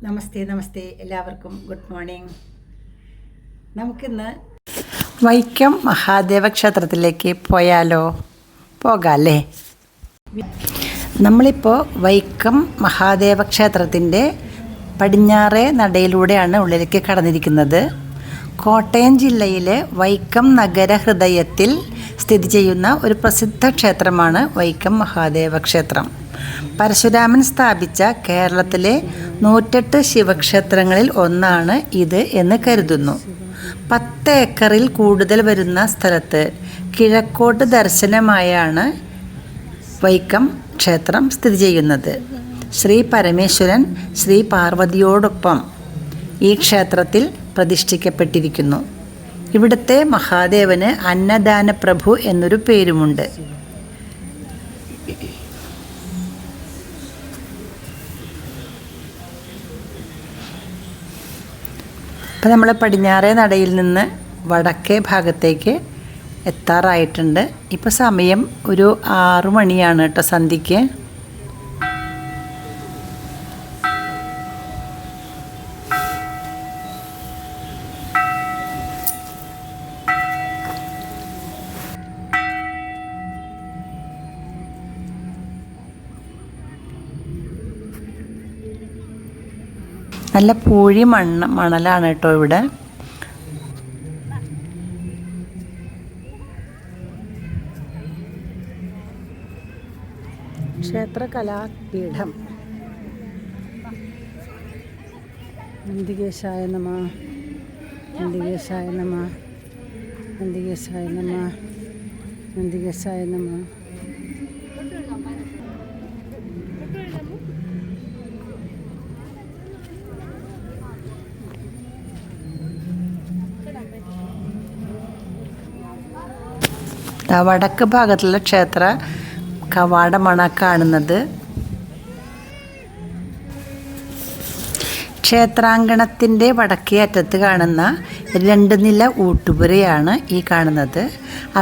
നമസ്തേ എല്ലാവർക്കും good morning. നമുക്കിന്ന് വൈക്കം മഹാദേവ ക്ഷേത്രത്തിലേക്ക് പോകാമല്ലേ? നമ്മളിപ്പോൾ വൈക്കം മഹാദേവ ക്ഷേത്രത്തിൻ്റെ പടിഞ്ഞാറേ നടയിലൂടെയാണ് ഉള്ളിലേക്ക് കടന്നിരിക്കുന്നത്. കോട്ടയം ജില്ലയിലെ വൈക്കം നഗരഹൃദയത്തിൽ സ്ഥിതി ചെയ്യുന്ന ഒരു പ്രസിദ്ധ ക്ഷേത്രമാണ് വൈക്കം മഹാദേവ ക്ഷേത്രം. പരശുരാമൻ സ്ഥാപിച്ച കേരളത്തിലെ 108 ശിവക്ഷേത്രങ്ങളിൽ ഒന്നാണ് ഇത് എന്ന് കരുതുന്നു. 10 ഏക്കറിൽ കൂടുതൽ വരുന്ന സ്ഥലത്ത് കിഴക്കോട്ട് ദർശനമായാണ് വൈക്കം ക്ഷേത്രം സ്ഥിതി ചെയ്യുന്നത്. ശ്രീ പരമേശ്വരൻ ശ്രീ പാർവതിയോടൊപ്പം ഈ ക്ഷേത്രത്തിൽ പ്രതിഷ്ഠിക്കപ്പെട്ടിരിക്കുന്നു. ഇവിടുത്തെ മഹാദേവന് അന്നദാന പ്രഭു എന്നൊരു പേരുമുണ്ട്. അപ്പോൾ നമ്മൾ പടിഞ്ഞാറേ നടയിൽ നിന്ന് വടക്കേ ഭാഗത്തേക്ക് എത്താറായിട്ടുണ്ട്. ഇപ്പോൾ സമയം ഒരു 6 മണിയാണ് കേട്ടോ, സന്ധ്യയ്ക്ക്. നല്ല പൂഴി മണലാണ് കേട്ടോ ഇവിടെ. ക്ഷേത്ര കലാപീഠം. നന്ദികേശായ നമഃ, നന്ദികേശായ നമഃ, നന്ദികേശായ നമഃ, നന്ദികേശായ നമഃ. വടക്ക് ഭാഗത്തുള്ള ക്ഷേത്ര കവാടമാണ് കാണുന്നത്. ക്ഷേത്രാങ്കണത്തിൻ്റെ വടക്കേ അറ്റത്ത് കാണുന്ന 2 നില ഊട്ടുപുരയാണ് ഈ കാണുന്നത്.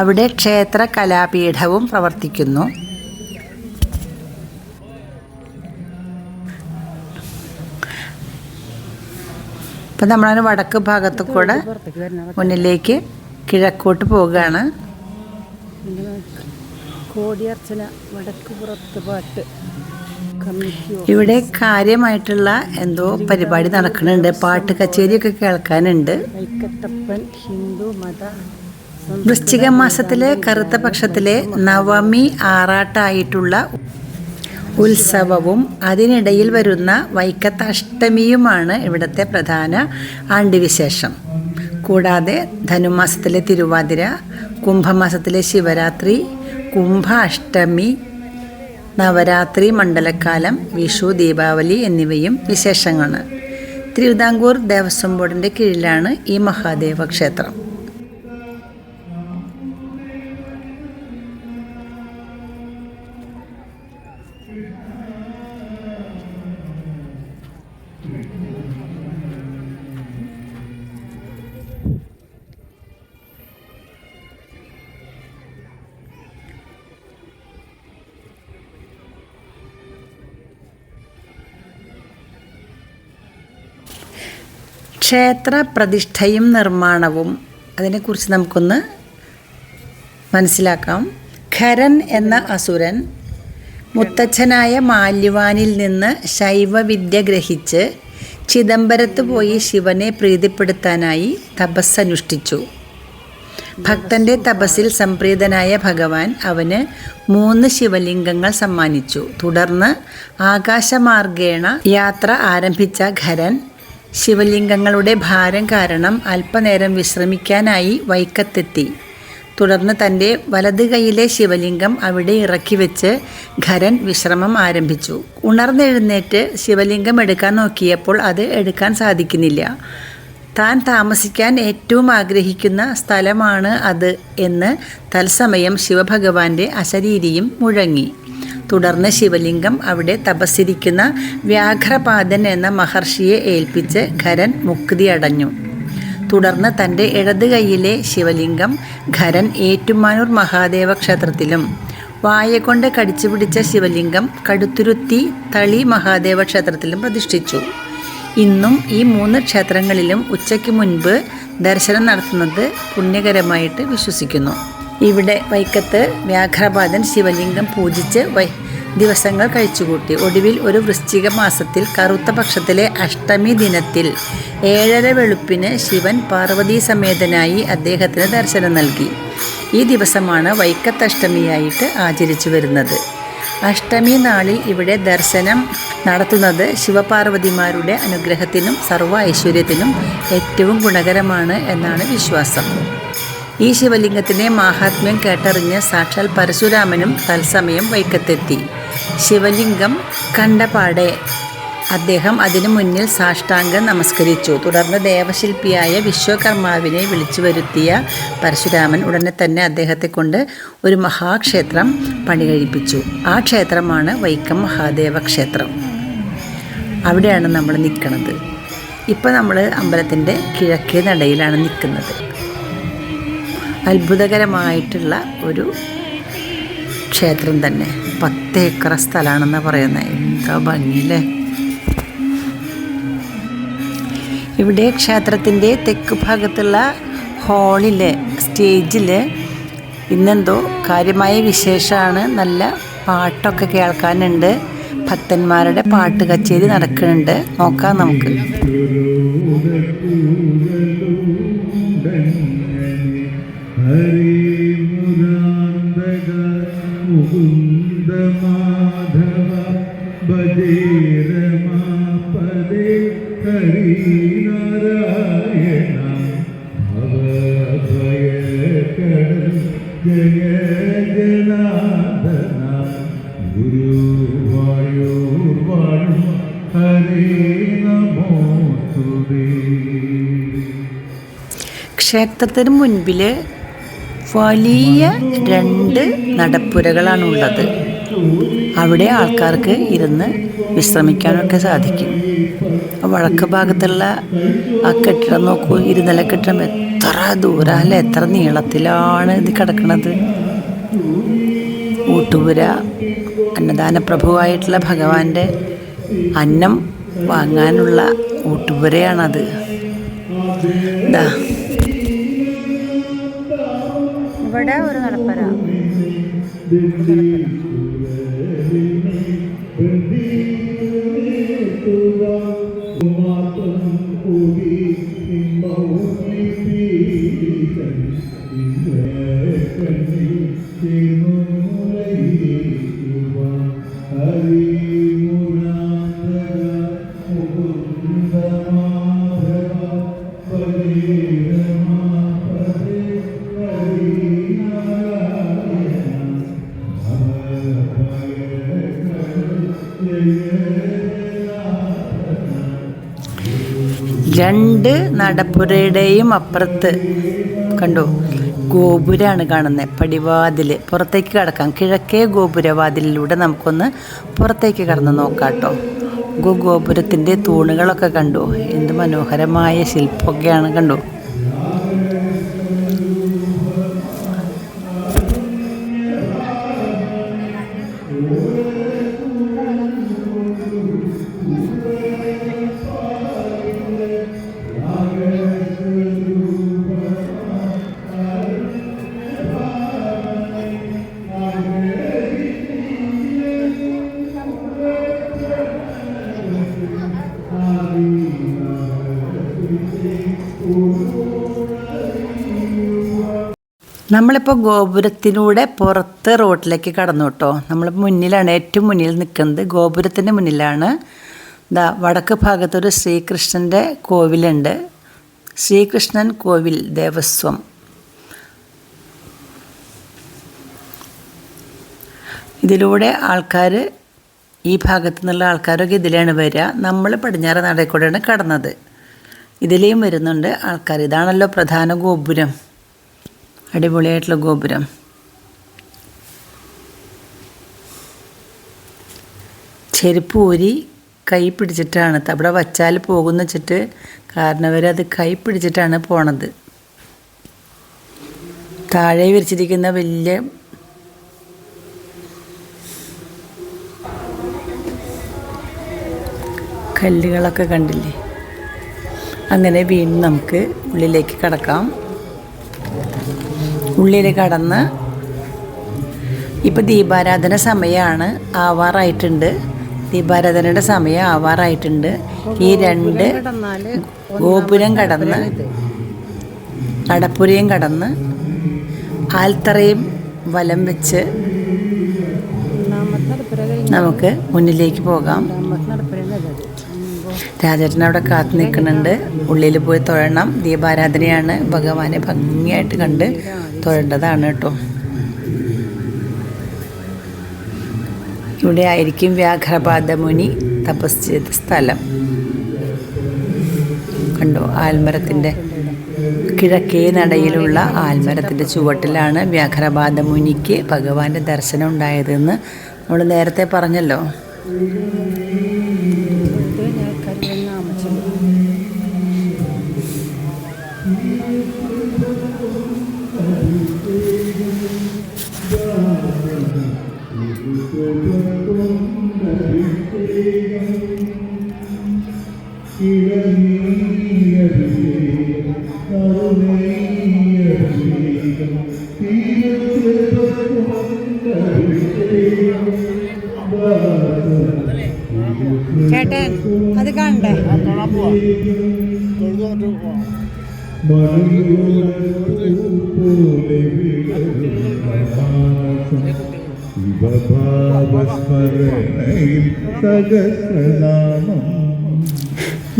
അവിടെ ക്ഷേത്ര കലാപീഠവും പ്രവർത്തിക്കുന്നു. ഇപ്പം നമ്മളതിന് വടക്ക് ഭാഗത്ത് കൂടെ മുന്നിലേക്ക് കിഴക്കോട്ട് പോവുകയാണ്. കോടിയർച്ചന വടക്ക് പുറത്ത് പാട്ട്. ഇവിടെ കാര്യമായിട്ടുള്ള എന്തോ പരിപാടി നടക്കുന്നുണ്ട്. പാട്ട് കച്ചേരിയൊക്കെ കേൾക്കാനുണ്ട്. ഹിന്ദു മത വൃശ്ചിക മാസത്തിലെ കറുത്ത പക്ഷത്തിലെ നവമി ആറാട്ടായിട്ടുള്ള ഉത്സവവും അതിനിടയിൽ വരുന്ന വൈക്കത്ത അഷ്ടമിയുമാണ് ഇവിടുത്തെ പ്രധാന ആണ്ടുവിശേഷം. കൂടാതെ ധനുമാസത്തിലെ തിരുവാതിര, കുംഭമാസത്തിലെ ശിവരാത്രി, കുംഭ അഷ്ടമി, നവരാത്രി, മണ്ഡലക്കാലം, വിഷു, ദീപാവലി എന്നിവയും വിശേഷങ്ങളാണ്. തിരുവിതാംകൂർ ദേവസ്വം ബോർഡിൻ്റെ കീഴിലാണ് ഈ മഹാദേവ ക്ഷേത്രം. ക്ഷേത്ര പ്രതിഷ്ഠയും നിർമ്മാണവും അതിനെക്കുറിച്ച് നമുക്കൊന്ന് മനസ്സിലാക്കാം. ഖരൻ എന്ന അസുരൻ മുത്തച്ഛനായ മാല്യവാനിൽ നിന്ന് ശൈവവിദ്യ ഗ്രഹിച്ച് ചിദംബരത്ത് പോയി ശിവനെ പ്രീതിപ്പെടുത്താനായി തപസ്സനുഷ്ഠിച്ചു. ഭക്തൻ്റെ തപസ്സിൽ സംപ്രീതനായ ഭഗവാൻ അവന് 3 ശിവലിംഗങ്ങൾ സമ്മാനിച്ചു. തുടർന്ന് ആകാശമാർഗേണ യാത്ര ആരംഭിച്ച ഖരൻ ശിവലിംഗങ്ങളുടെ ഭാരം കാരണം അല്പനേരം വിശ്രമിക്കാനായി വൈക്കത്തെത്തി. തുടർന്ന് തൻ്റെ വലത് കൈയിലെ ശിവലിംഗം അവിടെ ഇറക്കി വെച്ച് ഖരൻ വിശ്രമം ആരംഭിച്ചു. ഉണർന്നെഴുന്നേറ്റ് ശിവലിംഗം എടുക്കാൻ നോക്കിയപ്പോൾ അത് എടുക്കാൻ സാധിക്കുന്നില്ല. താൻ താമസിക്കാൻ ഏറ്റവും ആഗ്രഹിക്കുന്ന സ്ഥലമാണ് അത് എന്ന് തത്സമയം ശിവഭഗവാന്റെ അശരീരിയും മുഴങ്ങി. തുടർന്ന് ശിവലിംഗം അവിടെ തപസ്സിരിക്കുന്ന വ്യാഘ്രപാദൻ എന്ന മഹർഷിയെ ഏൽപ്പിച്ച് ഖരൻ മുക്തി അടഞ്ഞു. തുടർന്ന് തൻ്റെ ഇടത് കൈയിലെ ശിവലിംഗം ഖരൻ ഏറ്റുമാനൂർ മഹാദേവ ക്ഷേത്രത്തിലും വായകൊണ്ട് കടിച്ചു പിടിച്ച ശിവലിംഗം കടുത്തുരുത്തി തളി മഹാദേവ ക്ഷേത്രത്തിലും പ്രതിഷ്ഠിച്ചു. ഇന്നും ഈ 3 ക്ഷേത്രങ്ങളിലും ഉച്ചയ്ക്ക് മുൻപ് ദർശനം നടത്തുന്നത് പുണ്യകരമായിട്ട് വിശ്വസിക്കുന്നു. ഇവിടെ വൈക്കത്ത് വ്യാഘ്രപാദൻ ശിവലിംഗം പൂജിച്ച് ദിവസങ്ങൾ കഴിച്ചുകൂട്ടി. ഒടുവിൽ ഒരു വൃശ്ചിക മാസത്തിൽ കറുത്ത പക്ഷത്തിലെ അഷ്ടമി ദിനത്തിൽ 7:30 വെളുപ്പിന് ശിവൻ പാർവതീ സമേതനായി അദ്ദേഹത്തിന് ദർശനം നൽകി. ഈ ദിവസമാണ് വൈക്കത്തഷ്ടമിയായിട്ട് ആചരിച്ചു വരുന്നത്. അഷ്ടമി നാളിൽ ഇവിടെ ദർശനം നടത്തുന്നത് ശിവപാർവതിമാരുടെ അനുഗ്രഹത്തിനും സർവ്വ ഐശ്വര്യത്തിനും ഏറ്റവും ഗുണകരമാണ് എന്നാണ് വിശ്വാസം. ഈ ശിവലിംഗത്തിൻ്റെ മാഹാത്മ്യം കേട്ടറിഞ്ഞ് സാക്ഷാൽ പരശുരാമനും തത്സമയം വൈക്കത്തെത്തി. ശിവലിംഗം കണ്ടപാടെ അദ്ദേഹം അതിനു മുന്നിൽ സാഷ്ടാംഗം നമസ്കരിച്ചു. തുടർന്ന് ദേവശില്പിയായ വിശ്വകർമാവിനെ വിളിച്ചു വരുത്തിയ പരശുരാമൻ ഉടനെ തന്നെ അദ്ദേഹത്തെ കൊണ്ട് ഒരു മഹാക്ഷേത്രം പണി കഴിപ്പിച്ചു. ആ ക്ഷേത്രമാണ് വൈക്കം മഹാദേവ ക്ഷേത്രം. അവിടെയാണ് നമ്മൾ നിൽക്കുന്നത്. ഇപ്പം നമ്മൾ അമ്പലത്തിൻ്റെ കിഴക്കേ നടയിലാണ് നിൽക്കുന്നത്. അത്ഭുതകരമായിട്ടുള്ള ഒരു ക്ഷേത്രം തന്നെ. 10 ഏക്കർ സ്ഥലമാണെന്ന് പറയുന്നത്. എന്താ ഭംഗിയില്ലേ. ഇവിടെ ക്ഷേത്രത്തിൻ്റെ തെക്ക് ഭാഗത്തുള്ള ഹാളിൽ സ്റ്റേജിൽ ഇന്നെന്തോ കാര്യമായ വിശേഷമാണ്. നല്ല പാട്ടൊക്കെ കേൾക്കാനുണ്ട്. ഭക്തന്മാരുടെ പാട്ട് കച്ചേരി നടക്കുന്നുണ്ട്. നോക്കാം നമുക്ക്. ക്ഷേത്രത്തിന് മുൻപിൽ വലിയ 2 നടപ്പുരകളാണുള്ളത്. അവിടെ ആൾക്കാർക്ക് ഇരുന്ന് വിശ്രമിക്കാനൊക്കെ സാധിക്കും. വടക്ക് ഭാഗത്തുള്ള ആ കെട്ടിടം നോക്കൂ, ഇരുനില കെട്ടിടം. എത്ര ദൂരമല്ല, എത്ര നീളത്തിലാണ് ഇത് കിടക്കുന്നത്. ഊട്ടുപുര അന്നദാനപ്രഭുവായിട്ടുള്ള ഭഗവാന്റെ അന്നം വാങ്ങാനുള്ള ഊട്ടുപുരയാണത്. ഇവിടെ ഒരു നടപ്പര. രണ്ട് നടപ്പുരയുടെയും അപ്പുറത്ത് കണ്ടോ ഗോപുരമാണ് കാണുന്നത്. പടിവാതിൽ പുറത്തേക്ക് കടക്കാം. കിഴക്കേ ഗോപുരവാതിലിലൂടെ നമുക്കൊന്ന് പുറത്തേക്ക് കടന്ന് നോക്കാം കേട്ടോ. ഗോപുരത്തിൻ്റെ തൂണുകളൊക്കെ കണ്ടോ, എന്ത് മനോഹരമായ ശില്പമൊക്കെയാണ് കണ്ടോ. നമ്മളിപ്പോൾ ഗോപുരത്തിലൂടെ പുറത്ത് റോഡിലേക്ക് കടന്നു കേട്ടോ. നമ്മൾ മുന്നിലാണ്, ഏറ്റവും മുന്നിൽ നിൽക്കുന്നത് ഗോപുരത്തിൻ്റെ മുന്നിലാണ്. വടക്ക് ഭാഗത്തൊരു ശ്രീകൃഷ്ണൻ്റെ കോവിലുണ്ട്. ശ്രീകൃഷ്ണൻ കോവിൽ ദേവസ്വം. ഇതിലൂടെ ആൾക്കാർ, ഈ ഭാഗത്തു നിന്നുള്ള ആൾക്കാരൊക്കെ ഇതിലാണ് വരിക. നമ്മൾ പടിഞ്ഞാറ് നടയിൽ കൂടെയാണ് കടന്നത്. ഇതിലെയും വരുന്നുണ്ട് ആൾക്കാർ. ഇതാണല്ലോ പ്രധാന ഗോപുരം, അടിപൊളിയായിട്ടുള്ള ഗോപുരം. ചെരുപ്പ് ഊരി കൈ പിടിച്ചിട്ടാണ് അവിടെ വച്ചാൽ പോകുന്ന വെച്ചിട്ട് കാരണവരത് കൈ പിടിച്ചിട്ടാണ് പോണത്. താഴെ വിരിച്ചിരിക്കുന്ന വലിയ കല്ലുകളൊക്കെ കണ്ടില്ലേ. അങ്ങനെ വീണ്ടും നമുക്ക് ഉള്ളിലേക്ക് കടക്കാം. ഉള്ളിൽ കടന്ന് ഇപ്പം ദീപാരാധന സമയമാണ്, ആവാറായിട്ടുണ്ട്. ദീപാരാധനയുടെ സമയം ആവാറായിട്ടുണ്ട്. ഈ 2 ഗോപുരം കടന്ന് നടപ്പുരയും കടന്ന് ആൽത്തറയും വലം വെച്ച് നമുക്ക് മുന്നിലേക്ക് പോകാം. രാജേട്ടൻ അവിടെ കാത്തു നിൽക്കുന്നുണ്ട്. ഉള്ളിൽ പോയി തൊഴണം. ദീപാരാധനയാണ്. ഭഗവാനെ ഭംഗിയായിട്ട് കണ്ട് തൊഴേണ്ടതാണ് കേട്ടോ. ഇവിടെ ആയിരിക്കും വ്യാഘ്രപാദ മുനി തപസ് ചെയ്ത സ്ഥലം. കണ്ടോ, ആൽമരത്തിൻ്റെ കിഴക്കേ നടയിലുള്ള ആൽമരത്തിൻ്റെ ചുവട്ടിലാണ് വ്യാഘ്രപാദ മുനിക്ക് ഭഗവാന്റെ ദർശനം ഉണ്ടായതെന്ന് നമ്മൾ നേരത്തെ പറഞ്ഞല്ലോ. ചേട്ടൻ അത് കാണണ്ടേ?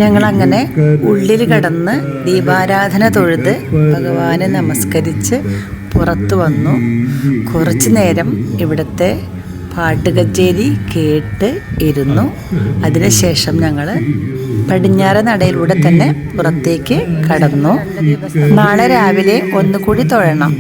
ഞങ്ങളങ്ങനെ ഉള്ളിൽ കടന്ന് ദീപാരാധന തൊഴുത് ഭഗവാനെ നമസ്കരിച്ച് പുറത്തു വന്നു. കുറച്ചു നേരം ഇവിടുത്തെ പാട്ട് കച്ചേരി കേട്ട് ഇരുന്നു. അതിനുശേഷം ഞങ്ങൾ പടിഞ്ഞാറ് നടയിലൂടെ തന്നെ പുറത്തേക്ക് കടന്നു. നാളെ രാവിലെ ഒന്നുകൂടി തൊഴണം.